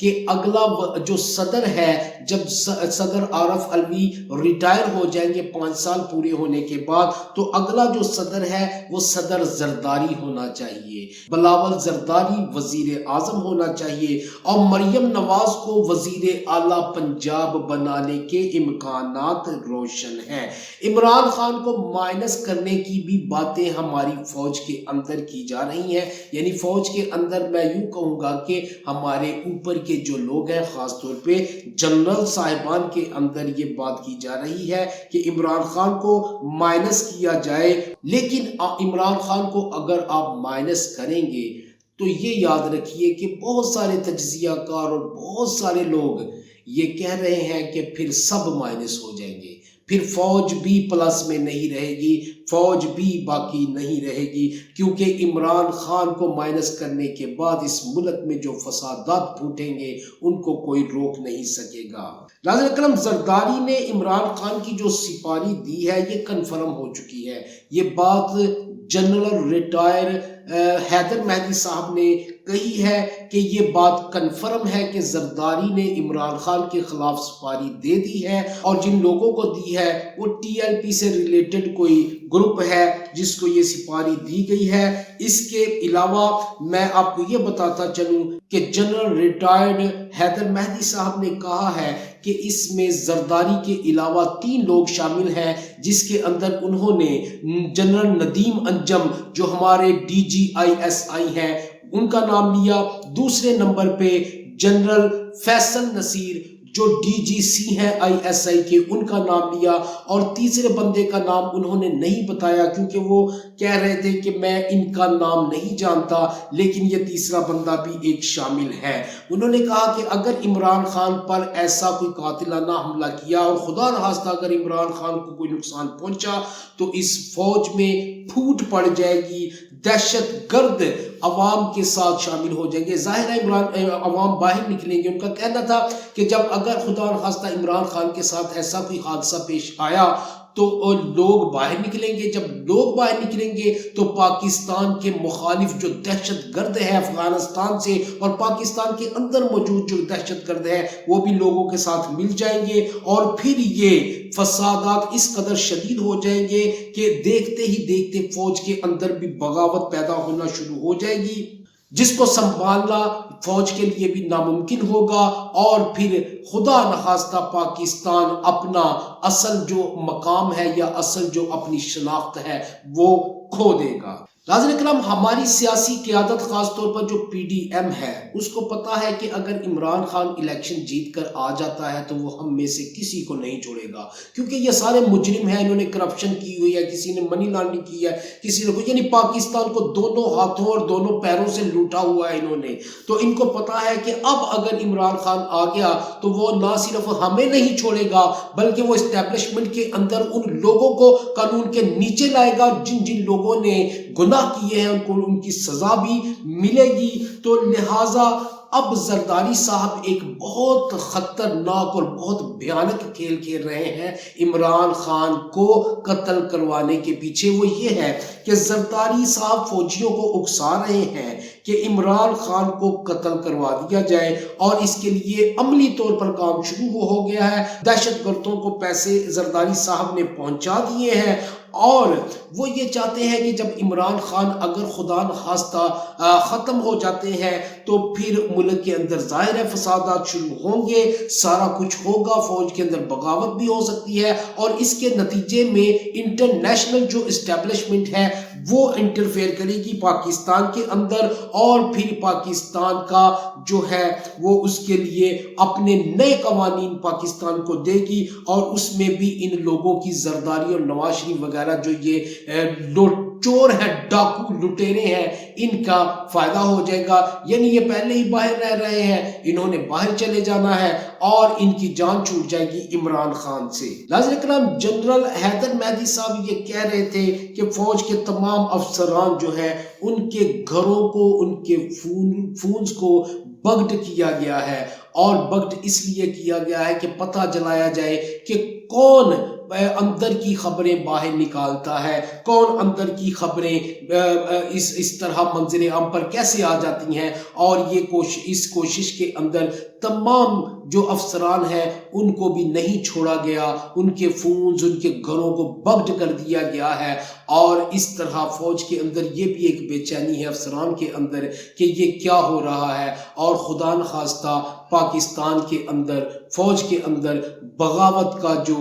کہ اگلا جو صدر ہے، جب صدر عارف علوی ریٹائر ہو جائیں گے 5 سال پورے ہونے کے بعد، تو اگلا جو صدر ہے وہ صدر زرداری ہونا چاہیے، بلاول زرداری وزیر اعظم ہونا چاہیے، اور مریم نواز کو وزیر اعلیٰ پنجاب بنانے کے امکانات روشن ہیں۔ عمران خان کو مائنس کرنے کی بھی باتیں ہماری فوج کے اندر کی جا رہی ہیں، یعنی فوج کے اندر میں یوں کہوں گا کہ ہمارے اوپر کے جو لوگ ہیں، خاص طور پہ جنرل صاحبان کے اندر یہ بات کی جا رہی ہے کہ عمران خان کو مائنس کیا جائے۔ لیکن عمران خان کو اگر آپ مائنس کریں گے تو یہ یاد رکھیے کہ بہت سارے تجزیہ کار اور بہت سارے لوگ یہ کہہ رہے ہیں کہ پھر سب مائنس ہو جائیں گے، پھر فوج بھی پلس میں نہیں رہے گی، فوج بھی باقی نہیں رہے گی، کیونکہ عمران خان کو مائنس کرنے کے بعد اس ملک میں جو فسادات پھوٹیں گے ان کو کوئی روک نہیں سکے گا۔ ناظرین کرام، زرداری نے عمران خان کی جو سپاری دی ہے یہ کنفرم ہو چکی ہے۔ یہ بات جنرل ریٹائر حیدر مہدی صاحب نے کہی ہے کہ یہ بات کنفرم ہے کہ زرداری نے عمران خان کے خلاف سپاری دے دی ہے، اور جن لوگوں کو دی ہے وہ ٹی ایل پی سے ریلیٹڈ کوئی گروپ ہے جس کو یہ سپاری دی گئی ہے۔ اس کے علاوہ میں آپ کو یہ بتاتا چلوں کہ جنرل ریٹائرڈ حیدر مہدی صاحب نے کہا ہے کہ اس میں زرداری کے علاوہ 3 لوگ شامل ہیں، جس کے اندر انہوں نے جنرل ندیم انجم جو ہمارے DGISI ہیں ان کا نام لیا، دوسرے نمبر پہ جنرل فیصل نصیر جو DGC ہیں ISI کے، ان کا نام لیا، اور تیسرے بندے کا نام انہوں نے نہیں بتایا کیونکہ وہ کہہ رہے تھے کہ میں ان کا نام نہیں جانتا، لیکن یہ تیسرا بندہ بھی ایک شامل ہے۔ انہوں نے کہا کہ اگر عمران خان پر ایسا کوئی قاتلانہ حملہ کیا اور خدا نخواستہ اگر عمران خان کو کوئی نقصان پہنچا تو اس فوج میں پھوٹ پڑ جائے گی، دہشت گرد عوام کے ساتھ شامل ہو جائیں گے۔ ظاہر ہے عوام باہر نکلیں گے۔ ان کا کہنا تھا کہ جب اگر خدا نخواستہ عمران خان کے ساتھ ایسا کوئی حادثہ پیش آیا تو لوگ باہر نکلیں گے، جب لوگ باہر نکلیں گے تو پاکستان کے مخالف جو دہشت گرد ہے افغانستان سے اور پاکستان کے اندر موجود جو دہشت گرد ہے وہ بھی لوگوں کے ساتھ مل جائیں گے، اور پھر یہ فسادات اس قدر شدید ہو جائیں گے کہ دیکھتے ہی دیکھتے فوج کے اندر بھی بغاوت پیدا ہونا شروع ہو جائے گی، جس کو سنبھالنا فوج کے لیے بھی ناممکن ہوگا، اور پھر خدا نخواستہ پاکستان اپنا اصل جو مقام ہے یا اصل جو اپنی شناخت ہے وہ کھو دے گا۔ ناظرین کرام، ہماری سیاسی قیادت خاص طور پر جو PDM ہے اس کو پتا ہے کہ اگر عمران خان الیکشن جیت کر آ جاتا ہے تو وہ ہم میں سے کسی کو نہیں چھوڑے گا، کیونکہ یہ سارے مجرم ہیں، انہوں نے کرپشن کی ہوئی ہے، کسی نے منی لانڈرنگ کی ہے، کسی نے یعنی پاکستان کو دونوں ہاتھوں اور دونوں پیروں سے لوٹا ہوا ہے انہوں نے۔ تو ان کو پتا ہے کہ اب اگر عمران خان آ گیا تو وہ نہ صرف ہمیں نہیں چھوڑے گا بلکہ وہ اسٹیبلشمنٹ کے اندر ان لوگوں کو قانون کے نیچے لائے گا جن جن لوگوں نے گناہ کیے ہیں، ان کو ان کی سزا بھی ملے گی۔ تو لہٰذا اب زرداری صاحب ایک بہت خطرناک اور بہت بھیانک کھیل کھیل رہے ہیں عمران خان کو قتل کروانے کے پیچھے۔ وہ یہ ہے کہ زرداری صاحب فوجیوں کو اکسا رہے ہیں کہ عمران خان کو قتل کروا دیا جائے، اور اس کے لیے عملی طور پر کام شروع ہو گیا ہے۔ دہشت گردوں کو پیسے زرداری صاحب نے پہنچا دیے ہیں، اور وہ یہ چاہتے ہیں کہ جب عمران خان اگر خدا نخواستہ ختم ہو جاتے ہیں تو پھر ملک کے اندر ظاہر ہے فسادات شروع ہوں گے، سارا کچھ ہوگا، فوج کے اندر بغاوت بھی ہو سکتی ہے، اور اس کے نتیجے میں انٹرنیشنل جو اسٹیبلشمنٹ ہے وہ انٹرفیئر کرے گی پاکستان کے اندر، اور پھر پاکستان کا جو ہے وہ اس کے لیے اپنے نئے قوانین پاکستان کو دے گی، اور اس میں بھی ان لوگوں کی زرداری اور نواز شریف وغیرہ جو یہ چور ہیں، ڈاکو لٹیرے ہیں، ان کا فائدہ ہو جائے گا۔ یعنی یہ پہلے ہی باہر رہ رہے ہیں، انہوں نے باہر چلے جانا ہے اور ان کی جان چھوٹ جائے گی عمران خان سے۔ ناظرین کرام، جنرل حیدر مہدی صاحب یہ کہہ رہے تھے کہ فوج کے تمام افسران جو ہیں ان کے گھروں کو، ان کے فونز کو بگڈ کیا گیا ہے، اور بگڈ اس لیے کیا گیا ہے کہ پتہ جلایا جائے کہ کون اندر کی خبریں باہر نکالتا ہے، کون اندر کی خبریں اس طرح منظر عام پر کیسے آ جاتی ہیں، اور اس کوشش کے اندر تمام جو افسران ہیں ان کو بھی نہیں چھوڑا گیا، ان کے فونز، ان کے گھروں کو بگڈ کر دیا گیا ہے، اور اس طرح فوج کے اندر یہ بھی ایک بے چینی ہے افسران کے اندر کہ یہ کیا ہو رہا ہے، اور خدا نخواستہ پاکستان کے اندر فوج کے اندر بغاوت کا جو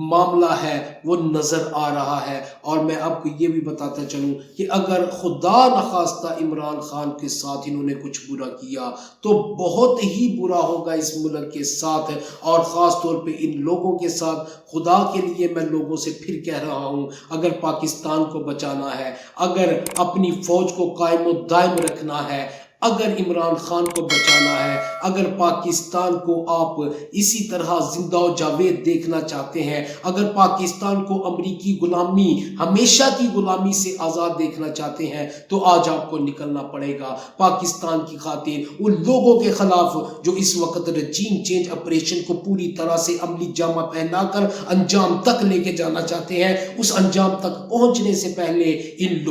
معاملہ ہے وہ نظر آ رہا ہے۔ اور میں آپ کو یہ بھی بتاتا چلوں کہ اگر خدا نخواستہ عمران خان کے ساتھ انہوں نے کچھ برا کیا تو بہت ہی برا ہوگا اس ملک کے ساتھ، اور خاص طور پہ ان لوگوں کے ساتھ۔ خدا کے لیے میں لوگوں سے پھر کہہ رہا ہوں، اگر پاکستان کو بچانا ہے، اگر اپنی فوج کو قائم و دائم رکھنا ہے، اگر عمران خان کو بچانا ہے، اگر پاکستان کو آپ اسی طرح زندہ و جاوید دیکھنا چاہتے ہیں، اگر پاکستان کو امریکی غلامی، ہمیشہ کی غلامی سے آزاد دیکھنا چاہتے ہیں، تو آج آپ کو نکلنا پڑے گا پاکستان کی خاطر ان لوگوں کے خلاف جو اس وقت رجیم چینج آپریشن کو پوری طرح سے عملی جامہ پہنا کر انجام تک لے کے جانا چاہتے ہیں۔ اس انجام تک پہنچنے سے پہلے ان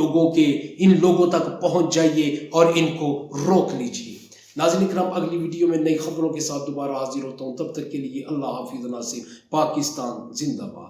لوگوں تک پہنچ جائیے اور ان کو روک لیجیے۔ ناظرین کرام، اگلی ویڈیو میں نئی خبروں کے ساتھ دوبارہ حاضر ہوتا ہوں، تب تک کے لیے اللہ حافظ ناصر۔ پاکستان زندہ باد۔